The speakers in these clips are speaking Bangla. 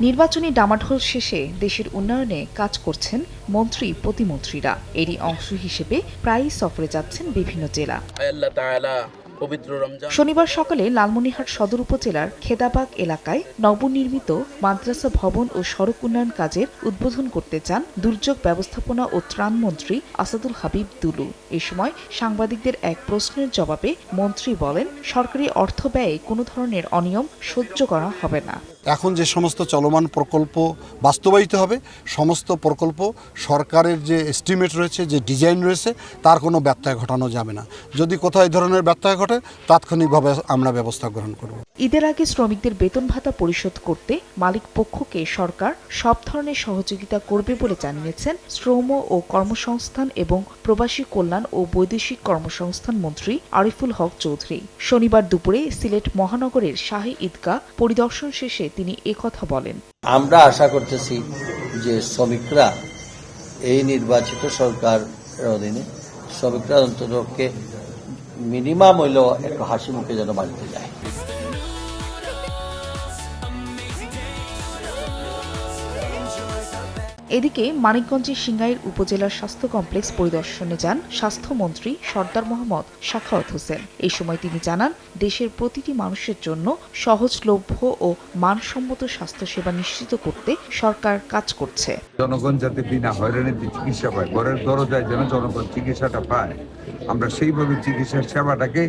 নির্বাচনী ডামাডোল শেষে দেশের উন্নয়নে কাজ করছেন মন্ত্রী প্রতিমন্ত্রীরা। এরই অংশ হিসেবে প্রায়ই সফরে যাচ্ছেন বিভিন্ন জেলা। শনিবার সকালে লালমনিরহাট সদর উপজেলার খেদাবাগ এলাকায় নবনির্মিত মাদ্রাসা ভবন ও সড়ক উন্নয়ন কাজের উদ্বোধন করতে চান দুর্যোগ ব্যবস্থাপনা ও ত্রাণ মন্ত্রী আসাদুল হাবিব দুলু। এ সময় সাংবাদিকদের এক প্রশ্নের জবাবে মন্ত্রী বলেন, সরকারি অর্থ ব্যয়ে কোনো ধরনের অনিয়ম সহ্য করা হবে না। এখন যে সমস্ত চলমান প্রকল্প বাস্তবায়িত হবে, সমস্ত প্রকল্প সরকারের যে এস্টিমেট রয়েছে, যে ডিজাইন রয়েছে, তার কোনো ব্যত্যয় ঘটানো যাবে না। যদি কোথাও এই ধরনের ব্যত্যয় ঘটে, তাৎক্ষণিকভাবে আমরা ব্যবস্থা গ্রহণ করব। ঈদের আগে শ্রমিকদের বেতন ভাতা পরিশোধ করতে মালিক পক্ষকে সরকার সব ধরনের সহযোগিতা করবে বলে জানিয়েছেন শ্রম ও কর্মসংস্থান এবং প্রবাসী কল্যাণ ও বৈদেশিক কর্মসংস্থান মন্ত্রী আরিফুল হক চৌধুরী। শনিবার দুপুরে সিলেট মহানগরের শাহী ঈদগাহ পরিদর্শন শেষে তিনি একথা বলেন। আমরা আশা করতেছি যে শ্রমিকরা এই নির্বাচিত সরকার অধীনে শ্রমিকরা অন্ততপক্ষে মিনিমাম হইলেও একটু হাসি মুখে যেন বাড়িতে যায়। এদিকে মানিকগঞ্জের সিংগাইর উপজেলার স্বাস্থ্য কমপ্লেক্স পরিদর্শনে যান স্বাস্থ্যমন্ত্রী সরদার মোহাম্মদ সাখাওয়াত হোসেন। এই সময় তিনি জানান, দেশের প্রতিটি মানুষের জন্য সহজলভ্য ও মানসম্মত স্বাস্থ্যসেবা নিশ্চিত করতে সরকার কাজ করছে। জনগণ যাতে বিনা হয়রানিতে চিকিৎসা পায়, ঘরের দরজায় যেন জনগণ চিকিৎসাটা পায়, আমরা সেইভাবে চিকিৎসার সেবাটাকে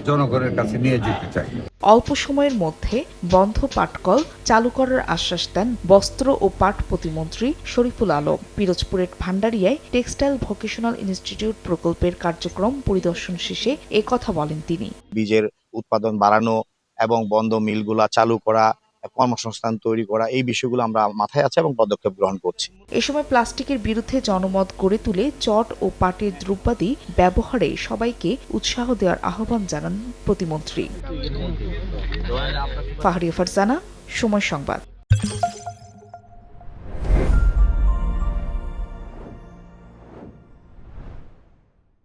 জনগণের কাছে নিয়ে যেতে চাই। অল্প সময়ের মধ্যে বন্ধ পাটকল চালু করার আশ্বাস দেন বস্ত্র ও পাট প্রতিমন্ত্রী শরীফুল আলম। পিরোজপুরের ভান্ডারিয়ায় টেক্সটাইল ভোকেশনাল ইনস্টিটিউট প্রকল্পের কার্যক্রম পরিদর্শন শেষে একথা বলেন তিনি। বীজের উৎপাদন বাড়ানো এবং বন্ধ মিলগুলা চালু করা, কর্মসংস্থান তৈরি করা, এই বিষয়গুলো আমরা মাথায় আছে এবং পদক্ষেপ গ্রহণ করছি। এ সময় প্লাস্টিকের বিরুদ্ধে জনমত গড়ে তুলে চট ও পাটের দ্রব্যাদি ব্যবহারে সবাইকে উৎসাহ দেওয়ার আহ্বান জানান প্রতিমন্ত্রী। ফাহরিয়া ফারজানা, সময় সংবাদ।